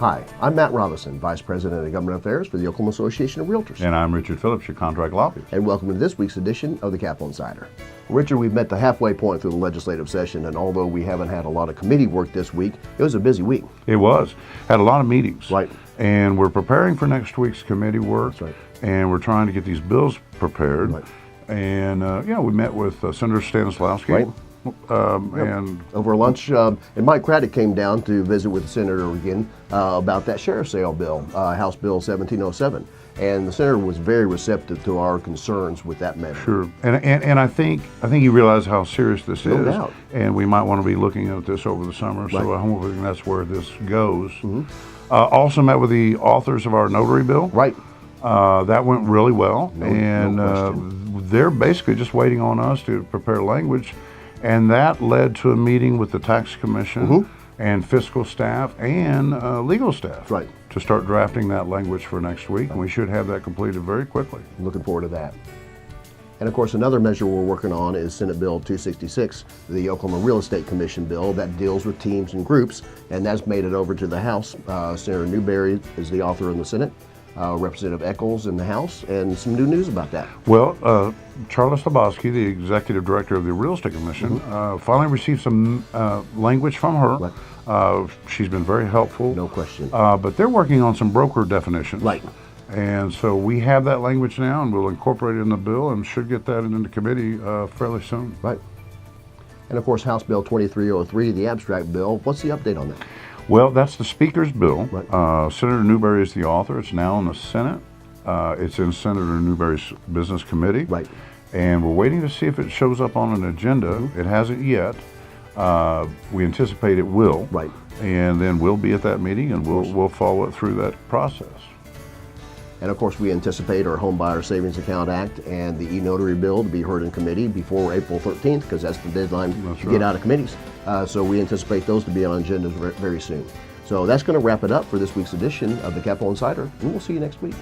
Hi, I'm Matt Robinson, Vice President of Government Affairs for the Oklahoma Association of Realtors. And I'm Richard Phillips, your contract lobbyist. And welcome to this week's edition of the Capital Insider. Richard, we've met the halfway point through the legislative session, and although we haven't had a lot of committee work this week, it was a busy week. It was. Had a lot of meetings. Right. And we're preparing for next week's committee work. That's right. And we're trying to get these bills prepared. Right. And, we met with Senator Stanislawski. Right. And over lunch, and Mike Craddock came down to visit with the Senator again about that sheriff's sale bill, House Bill 1707. And the Senator was very receptive to our concerns with that measure. Sure. And I think you realize how serious this No is. doubt. And we might want to be looking at this over the summer. Right. So I'm hoping that's where this goes. Also met with the authors of our notary bill. Right. That went really well. No And they're basically just waiting on us to prepare language. And that led to a meeting with the Tax Commission and fiscal staff and legal staff Right. to start drafting that language for next week. And we should have that completed very quickly. Looking forward to that. And of course, another measure we're working on is Senate Bill 266, the Oklahoma Real Estate Commission bill that deals with teams and groups, and that's made it over to the House. Senator Newberry is the author in the Senate, Representative Eccles in the House, and some new news about that. Well, Charles Slabowski, the Executive Director of the Real Estate Commission, finally received some language from her. Right. She's been very helpful. No question. But they're working on some broker definitions. Right. And so we have that language now, and we'll incorporate it in the bill and should get that into committee fairly soon. Right. And of course, House Bill 2303, the abstract bill. What's the update on that? Well, that's the Speaker's bill. Right. Senator Newberry is the author. It's now in the Senate. It's in Senator Newberry's Business Committee. Right. And we're waiting to see if it shows up on an agenda. It hasn't yet. We anticipate it will. Right. And then we'll be at that meeting, and we'll follow it through that process. And of course, we anticipate our Home Buyer Savings Account Act and the e-notary bill to be heard in committee before April 13th, because that's the deadline to get out of committees. So we anticipate those to be on agendas very soon. So that's going to wrap it up for this week's edition of the Capital Insider, and we'll see you next week.